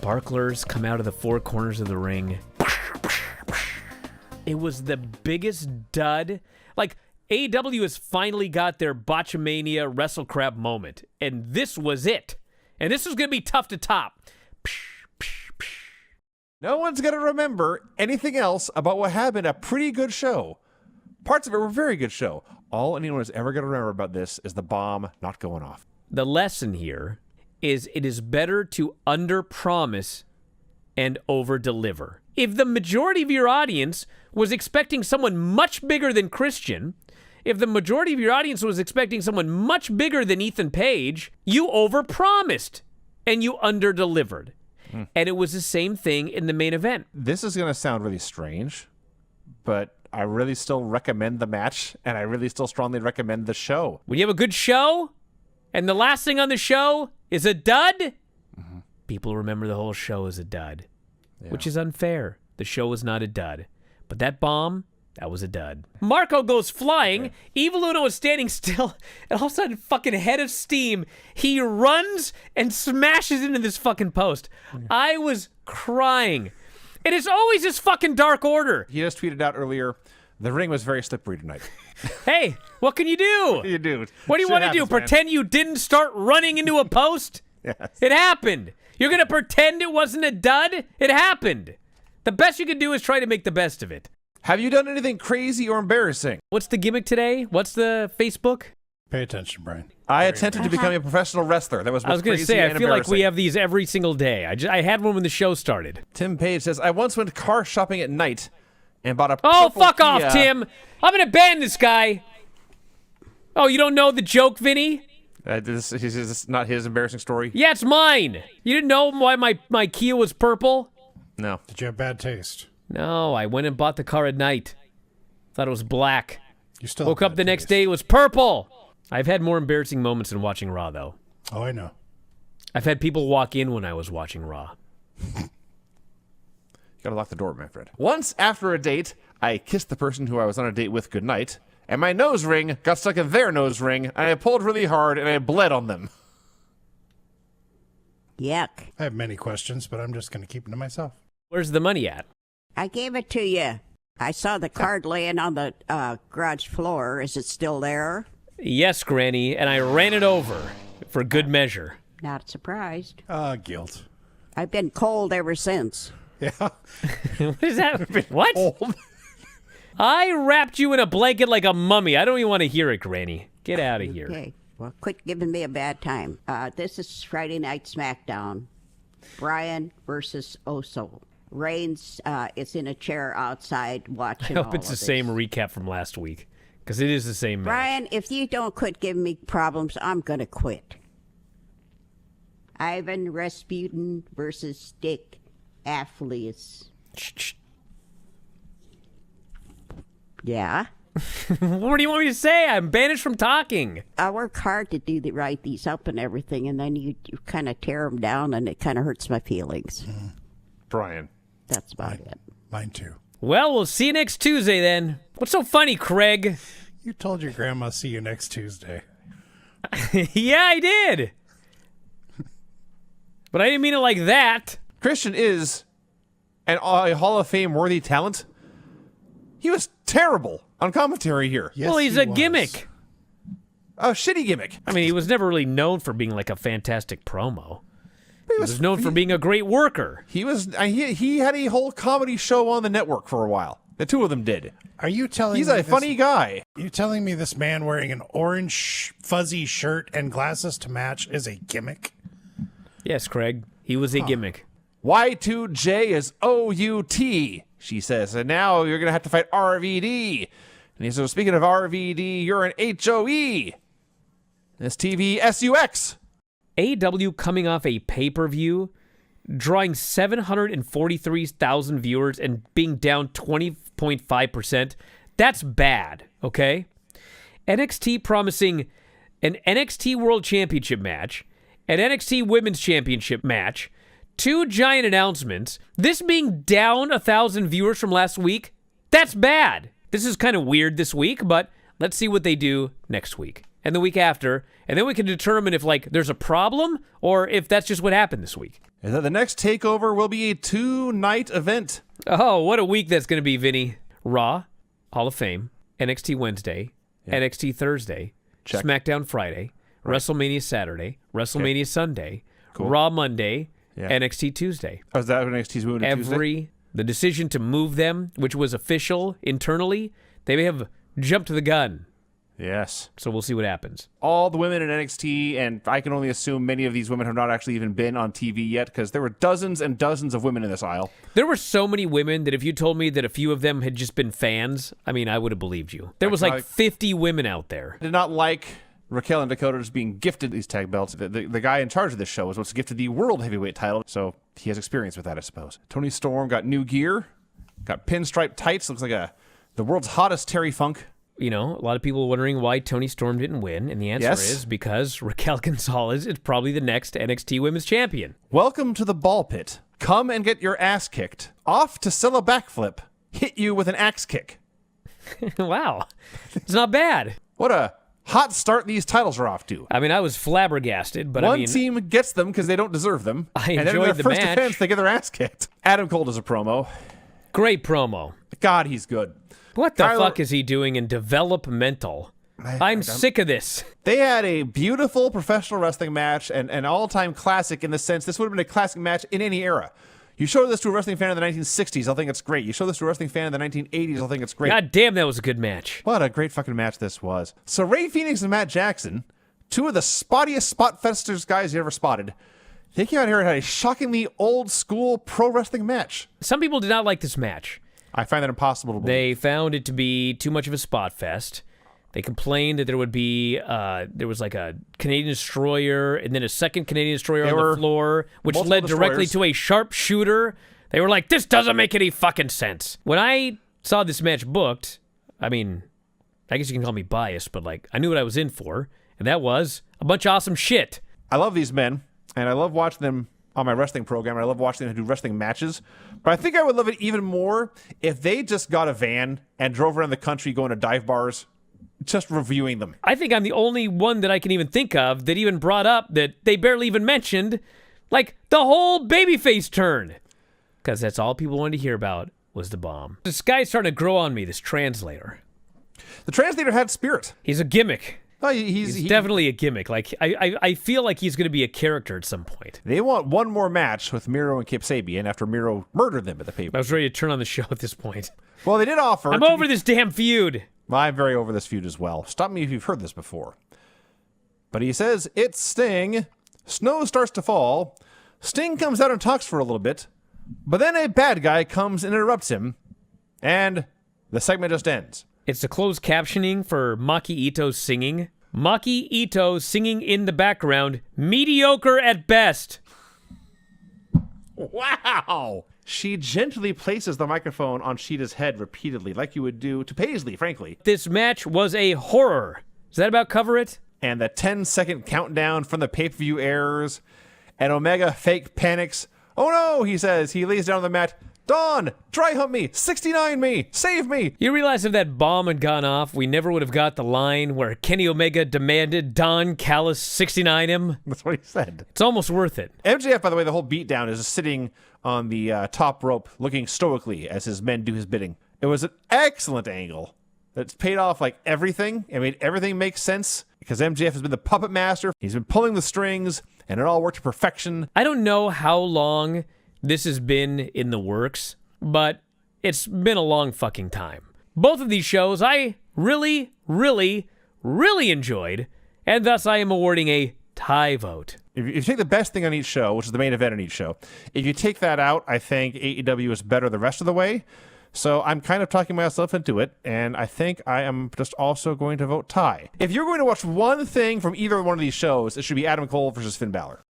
Sparklers come out of the four corners of the ring. It was the biggest dud. Like, AEW has finally got their Botchamania Wrestle Crap moment. And this was it. And this was going to be tough to top. No one's going to remember anything else about what had been a pretty good show. Parts of it were a very good show. All anyone is ever going to remember about this is the bomb not going off. The lesson here is it is better to under-promise and over-deliver. If the majority of your audience was expecting someone much bigger than Christian, if the majority of your audience was expecting someone much bigger than Ethan Page, you over-promised and you under-delivered. And it was the same thing in the main event. This is going to sound really strange, but I really still recommend the match, and I really still strongly recommend the show. When you have a good show, and the last thing on the show is a dud, people remember the whole show as a dud, which is unfair. The show was not a dud. But that bomb, that was a dud. Marco goes flying. Evil Uno is standing still, and all of a sudden, fucking head of steam, he runs and smashes into this fucking post. I was crying. It is always this fucking Dark Order. He just tweeted out earlier, the ring was very slippery tonight. Hey, what can you do? What do you do? What do you want to do? Man. Pretend you didn't start running into a post? Yes. It happened. You're going to pretend it wasn't a dud? It happened. The best you can do is try to make the best of it. Have you done anything crazy or embarrassing? What's the gimmick today? What's the Facebook? Pay attention, Brian. I attempted to become a professional wrestler. That was I was going to say, I feel like we have these every single day. I had one when the show started. Tim Page says, I once went car shopping at night and bought a Oh, purple fuck Kia. off, Tim. I'm going to ban this guy. Oh, you don't know the joke, Vinny? This is not his embarrassing story? Yeah, it's mine. You didn't know why my Kia was purple? No. Did you have bad taste? No, I went and bought the car at night. Thought it was black. You still Woke have up bad the next taste. day, it was purple. I've had more embarrassing moments than watching Raw, though. Oh, I know. I've had people walk in when I was watching Raw. You gotta lock the door, my friend. Once after a date, I kissed the person who I was on a date with goodnight, and my nose ring got stuck in their nose ring, and I pulled really hard, and I bled on them. Yuck. I have many questions, but I'm just going to keep them to myself. Where's the money at? I gave it to you. I saw the card laying on the garage floor. Is it still there? Yes, Granny, and I ran it over for good measure. Not surprised. Guilt. I've been cold ever since. Yeah. What is that? What? I wrapped you in a blanket like a mummy. I don't even want to hear it, Granny. Get out of here. Okay. Well, quit giving me a bad time. This is Friday Night SmackDown. Bryan versus Oso. Reigns is in a chair outside watching I all hope it's of the same this. recap from last week, because it is the same match. Bryan, if you don't quit giving me problems, I'm going to quit. Ivan Rasputin versus Dick Athletes. Shh. Yeah? What do you want me to say? I'm banished from talking. I work hard to write these up and everything, and then you kind of tear them down, and it kind of hurts my feelings. Brian. That's about it. Mine too. Well, we'll see you next Tuesday then. What's so funny, Craig? You told your grandma see you next Tuesday. Yeah, I did. But I didn't mean it like that. Christian is a Hall of Fame worthy talent. He was terrible on commentary here. Yes, Well, he's he a was. gimmick. A shitty gimmick. I mean, he was never really known for being like a fantastic promo. He was known for being a great worker. He had a whole comedy show on the network for a while. The two of them did. Are you telling He's me a this- funny guy. You telling me this man wearing an orange fuzzy shirt and glasses to match is a gimmick? Yes, Craig. He was a gimmick. Y2J is O-U-T, she says. And now you're going to have to fight RVD. And he says, speaking of RVD, you're an HOE. This TV SUX. AEW coming off a pay-per-view, drawing 743,000 viewers and being down 20.5%. That's bad, okay? NXT promising an NXT World Championship match, an NXT Women's Championship match, 2 giant announcements, this being down 1,000 viewers from last week, that's bad. This is kind of weird this week, but let's see what they do next week, and the week after, and then we can determine if, like, there's a problem or if that's just what happened this week. And then the next takeover will be a 2-night event. Oh, what a week that's going to be, Vinny. Raw, Hall of Fame, NXT Wednesday, NXT Thursday, Check. SmackDown Friday, WrestleMania Saturday, WrestleMania Sunday, Raw Monday, NXT Tuesday. Oh, is that when NXT's moving to Tuesday? The decision to move them, which was official internally, they may have jumped the gun. Yes. So we'll see what happens. All the women in NXT, and I can only assume many of these women have not actually even been on TV yet, because there were dozens and dozens of women in this aisle. There were so many women that if you told me that a few of them had just been fans, I mean, I would have believed you. There was like 50 women out there. I did not like Raquel and Dakota just being gifted these tag belts. The guy in charge of this show was what's gifted the World Heavyweight title, so he has experience with that, I suppose. Toni Storm got new gear, got pinstripe tights, looks like the world's hottest Terry Funk. You know, a lot of people wondering why Toni Storm didn't win, and the answer is because Raquel Gonzalez is probably the next NXT Women's Champion. Welcome to the ball pit. Come and get your ass kicked. Off to sell a backflip. Hit you with an axe kick. Wow. It's not bad. What a hot start these titles are off to. I mean, I was flabbergasted, but One team gets them because they don't deserve them. I and then in enjoyed their the first match. defense, they get their ass kicked. Adam Cole does a promo. Great promo. God, he's good. What the fuck is he doing in developmental? I'm sick of this. They had a beautiful professional wrestling match and an all-time classic in the sense this would have been a classic match in any era. You show this to a wrestling fan in the 1960s, I'll think it's great. You show this to a wrestling fan in the 1980s, I'll think it's great. God damn, that was a good match. What a great fucking match this was. So Ray Phoenix and Matt Jackson, two of the spottiest spot festers guys you ever spotted, they came out here and had a shockingly old-school pro wrestling match. Some people did not like this match. I find that impossible to believe. They found it to be too much of a spot fest. They complained that there would be, there was like a Canadian Destroyer and then a second Canadian Destroyer on the floor, which led directly to a sharpshooter. They were like, this doesn't make any fucking sense. When I saw this match booked, I mean, I guess you can call me biased, but like, I knew what I was in for, and that was a bunch of awesome shit. I love these men, and I love watching them on my wrestling program. I love watching them do wrestling matches. But I think I would love it even more if they just got a van and drove around the country going to dive bars, just reviewing them. I think I'm the only one that I can even think of that even brought up that they barely even mentioned, like, the whole babyface turn. Because that's all people wanted to hear about was the bomb. This guy's starting to grow on me, this translator. The translator had spirit. He's a gimmick. Oh, he's definitely a gimmick. Like I feel like he's going to be a character at some point. They want one more match with Miro and Kip Sabian after Miro murdered them at the paper. I was ready to turn on the show at this point. Well, they did offer. I'm over this damn feud. I'm very over this feud as well. Stop me if you've heard this before. But he says, it's Sting. Snow starts to fall. Sting comes out and talks for a little bit. But then a bad guy comes and interrupts him. And the segment just ends. It's the closed captioning for Maki Itoh singing. Maki Itoh singing in the background. Mediocre at best. Wow! She gently places the microphone on Sheeta's head repeatedly, like you would do to Paisley, frankly. This match was a horror. Does that about cover it? And the 10-second countdown from the pay-per-view airs. And Omega fake panics. Oh no, he says. He lays down on the mat. Dawn, dry hump me, 69 me, save me. You realize if that bomb had gone off, we never would have got the line where Kenny Omega demanded Don Callis 69 him? That's what he said. It's almost worth it. MJF, by the way, the whole beatdown is just sitting on the top rope, looking stoically as his men do his bidding. It was an excellent angle that's paid off like everything. It made everything make sense because MJF has been the puppet master. He's been pulling the strings, and it all worked to perfection. I don't know how long this has been in the works, but it's been a long fucking time. Both of these shows I really, really, really enjoyed, and thus I am awarding a tie vote. If you take the best thing on each show, which is the main event on each show, if you take that out, I think AEW is better the rest of the way. So I'm kind of talking myself into it, and I think I am just also going to vote tie. If you're going to watch one thing from either one of these shows, it should be Adam Cole versus Finn Balor.